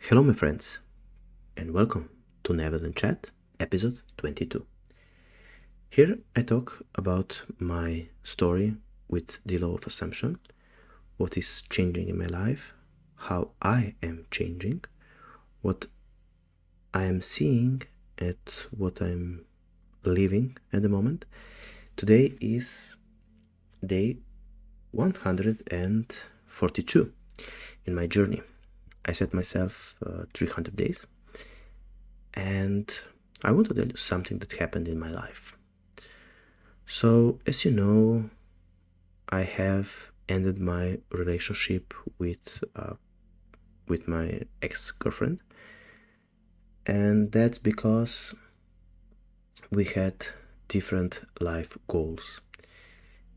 Hello my friends, and welcome to Neville and Chat, episode 22. Here I talk about my story with the law of assumption, what is changing in my life, how I am changing, what I am seeing at what I'm living at the moment. Today is day 142 in my journey. I set myself 300 days, and I want to tell you something that happened in my life. So, as you know, I have ended my relationship with my ex-girlfriend, and that's because we had different life goals.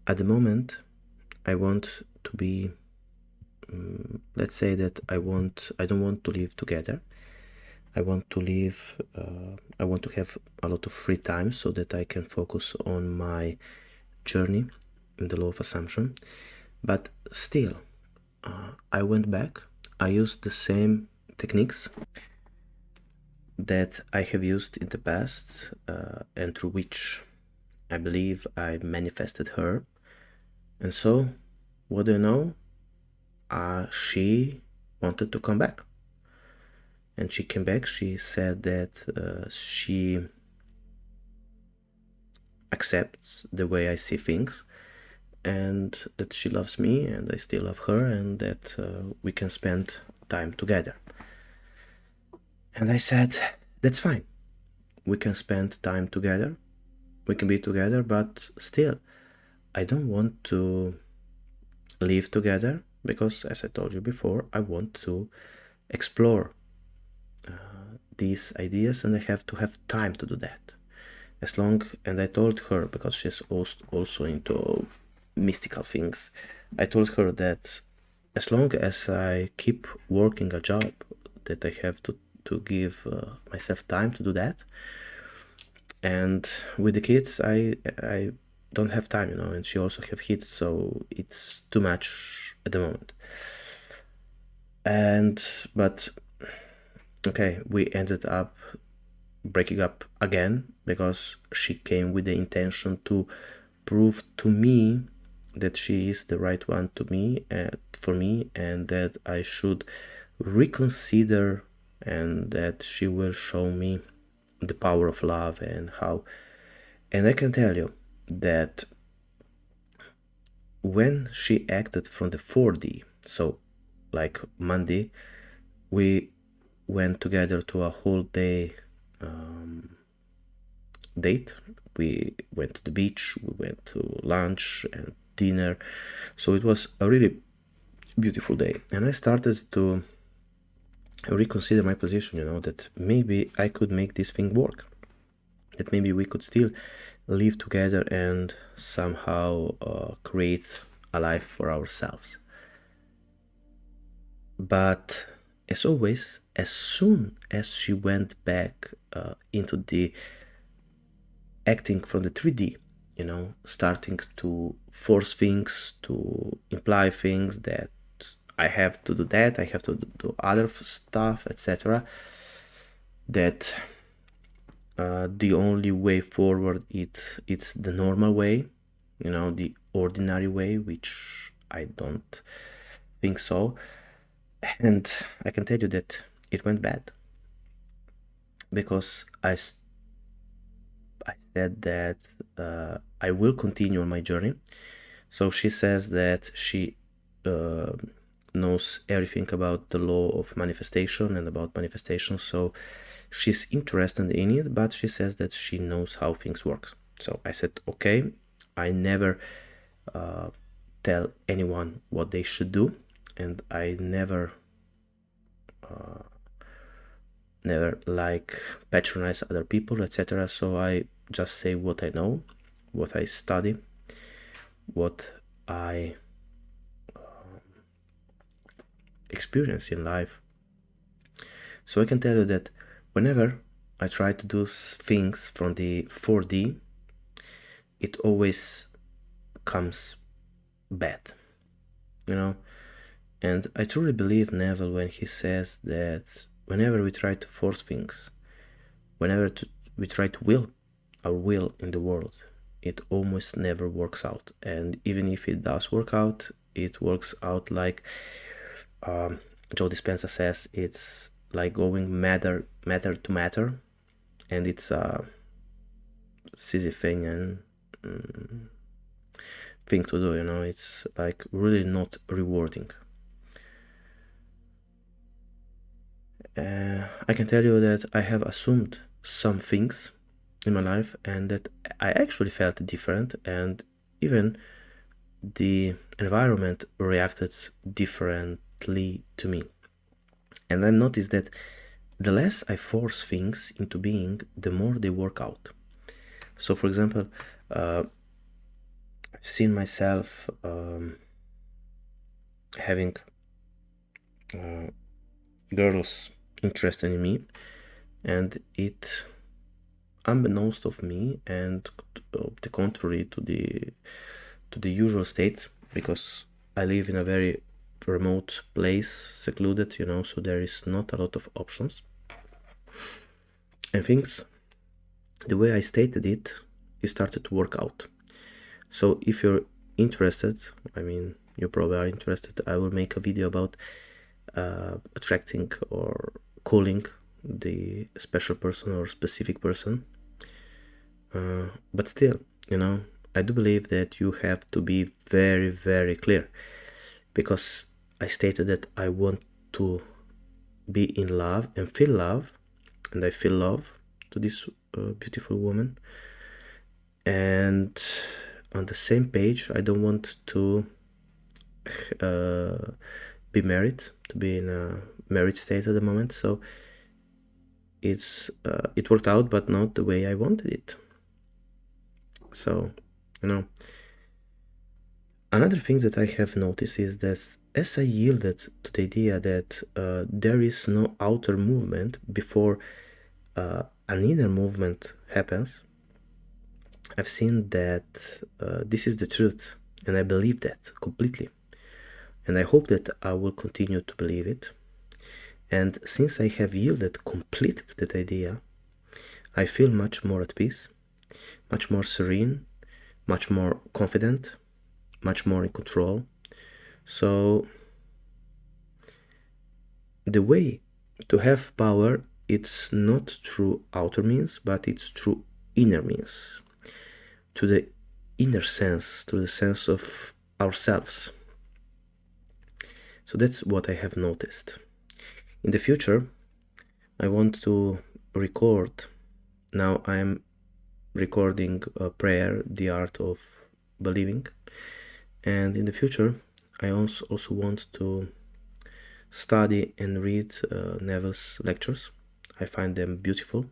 At the moment, I want to be, let's say that I don't want to live together. I want to live, I want to have a lot of free time so that I can focus on my journey in the law of assumption. But still, I went back. I used the same techniques that I have used in the past, and through which I believe I manifested her. And so, what do you know? She wanted to come back. And she came back. She said that she accepts the way I see things, and that she loves me and I still love her, and that we can spend time together. And I said, that's fine. We can spend time together. We can be together, but still, I don't want to live together because, as I told you before, I want to explore these ideas, and I have to have time to do that. And I told her, because she's also into mystical things, I told her that as long as I keep working a job, that I have to give myself time to do that. And with the kids, I don't have time, and she also have kids, so it's too much at the moment. But okay, we ended up breaking up again because she came with the intention to prove to me that she is the right one for me, and that I should reconsider, and that she will show me the power of love and how. And I can tell you that when she acted from the 4D, so like Monday, we went together to a whole day date. We went to the beach, we went to lunch and dinner, so it was a really beautiful day. And I started to reconsider my position, that maybe I could make this thing work, that maybe we could still live together and somehow create a life for ourselves. But as always, as soon as she went back into the acting from the 3D, starting to force things, to imply things that I have to do that, I have to do other stuff, etc., that the only way forward it's the normal way, the ordinary way, which I don't think so. And I can tell you that it went bad, because I said that I will continue on my journey. So she says that she knows everything about the law of manifestation and about manifestation, so she's interested in it, but she says that she knows how things work. So I said, okay, I never tell anyone what they should do, and I never like patronize other people, etc. So I just say what I know, what I study, what I experience in life. So I can tell you that whenever I try to do things from the 4D, it always comes bad, and I truly believe Neville when he says that whenever we try to force things, whenever we try to will our will in the world, it almost never works out. And even if it does work out, it works out like Joe Dispenza says, it's like going matter to matter, and it's a Sisyphean thing to do, you know. It's like really not rewarding. I can tell you that I have assumed some things in my life and that I actually felt different, and even the environment reacted differently to me. And I noticed that the less I force things into being, the more they work out. So, for example, I've seen myself having girls interested in me, and it, unbeknownst of me and the contrary to the usual state, because I live in a very remote place, secluded, you know, so there is not a lot of options. And things, the way I stated it started to work out. So if you're interested, I mean, you probably are interested, I will make a video about attracting or calling the special person or specific person. But still, you know, I do believe that you have to be very, very clear, because I stated that I want to be in love and feel love, and I feel love to this beautiful woman. And on the same page, I don't want to be married, to be in a married state at the moment. So it worked out, but not the way I wanted it. So, you know, another thing that I have noticed is that as I yielded to the idea that there is no outer movement before an inner movement happens, I've seen that this is the truth, and I believe that completely. And I hope that I will continue to believe it. And since I have yielded completely to that idea, I feel much more at peace, much more serene, much more confident, much more in control. So the way to have power, it's not through outer means, but it's through inner means, to the inner sense, to the sense of ourselves. So that's what I have noticed. In the future, I want to record. Now I'm recording a prayer, The Art of Believing. And in the future, I also want to study and read Neville's lectures. I find them beautiful,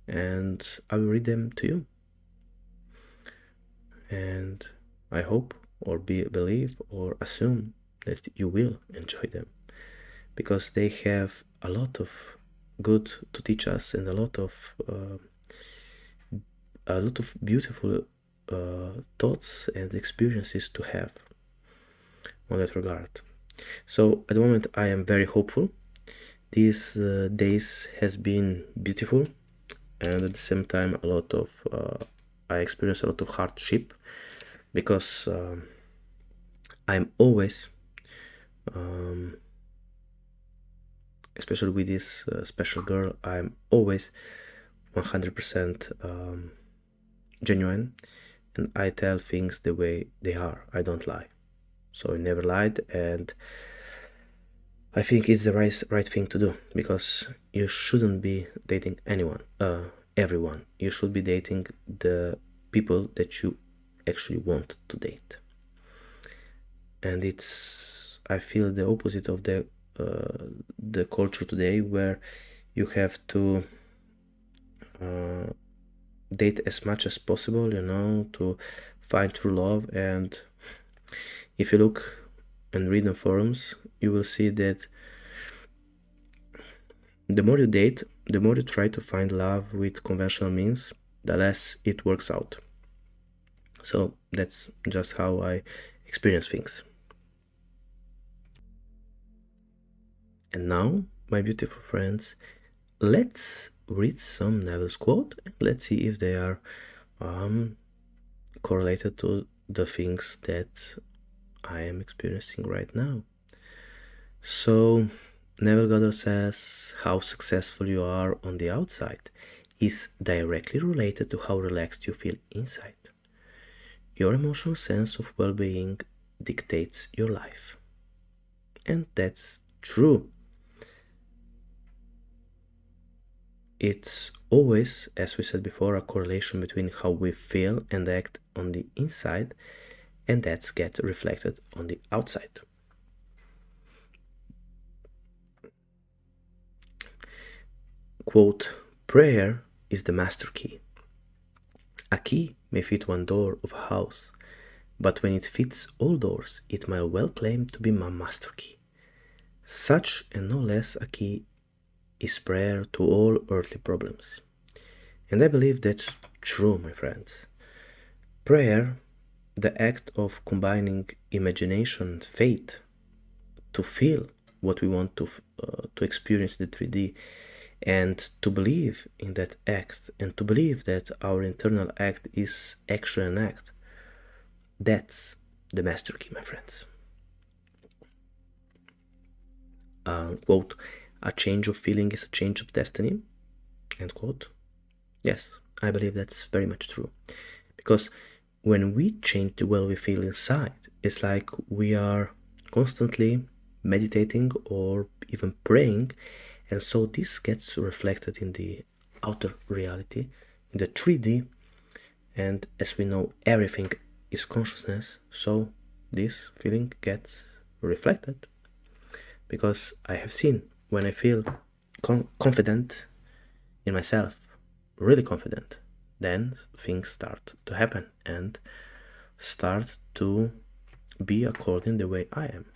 and I will read them to you. And I hope, or believe, or assume that you will enjoy them, because they have a lot of good to teach us, and a lot of beautiful thoughts and experiences to have on that regard. So at the moment I am very hopeful. These days has been beautiful, and at the same time a lot of I experienced a lot of hardship, because I'm always especially with this special girl, I'm always 100% genuine, and I tell things the way they are. I don't lie. So I never lied, and I think it's the right thing to do, because you shouldn't be dating everyone. You should be dating the people that you actually want to date. And I feel the opposite of the culture today, where you have to date as much as possible, you know, to find true love. And if you look and read on forums, you will see that the more you date, the more you try to find love with conventional means, the less it works out. So that's just how I experience things. And now, my beautiful friends, let's read some Neville's quote and let's see if they are correlated to the things that I am experiencing right now. So Neville Goddard says, how successful you are on the outside is directly related to how relaxed you feel inside. Your emotional sense of well-being dictates your life. And that's true. It's always, as we said before, a correlation between how we feel and act on the inside, and that gets reflected on the outside. Quote, prayer is the master key. A key may fit one door of a house, but when it fits all doors, it may well claim to be my master key. Such and no less a key is prayer to all earthly problems. And I believe that's true, my friends. Prayer, the act of combining imagination and faith to feel what we want to experience the 3D, and to believe in that act, and to believe that our internal act is actually an act, that's the master key, my friends. Quote, a change of feeling is a change of destiny, end quote. Yes, I believe that's very much true. Because when we change the way we feel inside, it's like we are constantly meditating or even praying, and so this gets reflected in the outer reality, in the 3D, and as we know, everything is consciousness, so this feeling gets reflected. Because I have seen, when I feel confident in myself, really confident, then things start to happen and start to be according the way I am.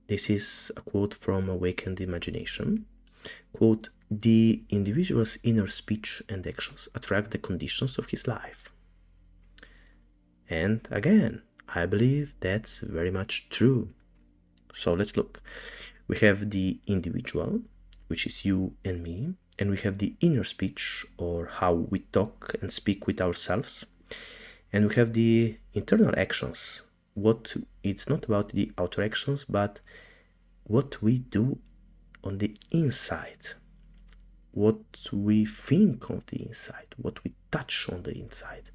This is a quote from Awakened Imagination. Quote, the individual's inner speech and actions attract the conditions of his life. And again, I believe that's very much true. So let's look. We have the individual, which is you and me, and we have the inner speech, or how we talk and speak with ourselves, and we have the internal actions. What it's not about the outer actions, but what we do on the inside, what we think on the inside, what we touch on the inside,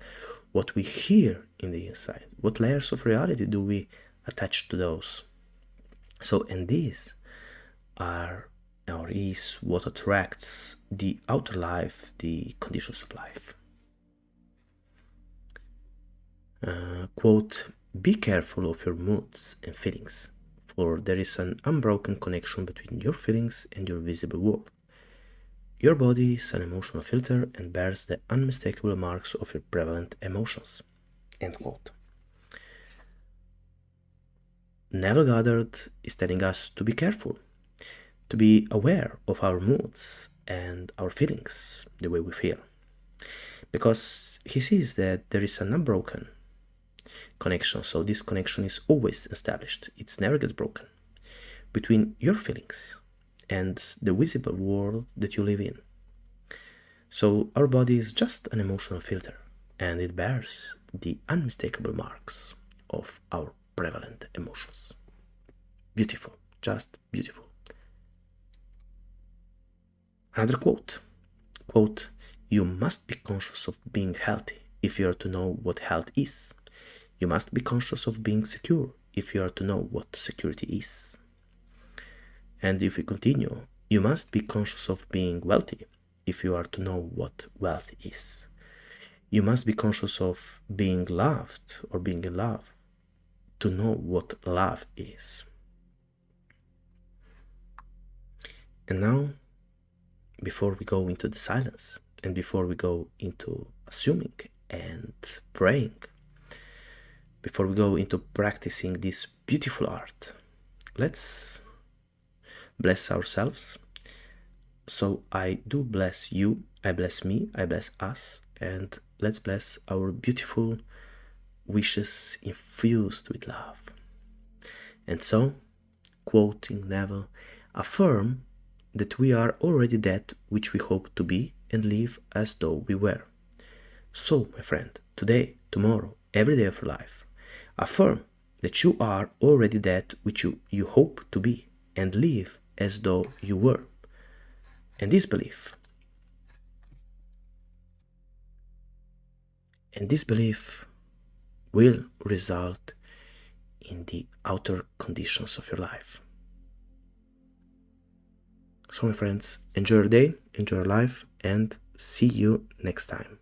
what we hear in the inside, what layers of reality do we attach to those. So, and these are or is what attracts the outer life, the conditions of life. Quote, be careful of your moods and feelings, for there is an unbroken connection between your feelings and your visible world. Your body is an emotional filter and bears the unmistakable marks of your prevalent emotions. End quote. Neville Goddard is telling us to be careful, to be aware of our moods and our feelings, the way we feel. Because he sees that there is an unbroken connection, so this connection is always established, it never gets broken, between your feelings and the visible world that you live in. So our body is just an emotional filter, and it bears the unmistakable marks of our prevalent emotions. Beautiful, just beautiful. Another quote. Quote, you must be conscious of being healthy if you are to know what health is. You must be conscious of being secure if you are to know what security is. And if we continue, you must be conscious of being wealthy if you are to know what wealth is. You must be conscious of being loved or being in love to know what love is. And now, before we go into the silence, and before we go into assuming and praying, before we go into practicing this beautiful art, let's bless ourselves. So I do bless you, I bless me, I bless us, and let's bless our beautiful wishes infused with love. And so, quoting Neville, affirm that we are already that which we hope to be and live as though we were. So, my friend, today, tomorrow, every day of your life, affirm that you are already that which you hope to be and live as though you were. And this belief will result in the outer conditions of your life. So, my friends, enjoy your day, enjoy your life, and see you next time.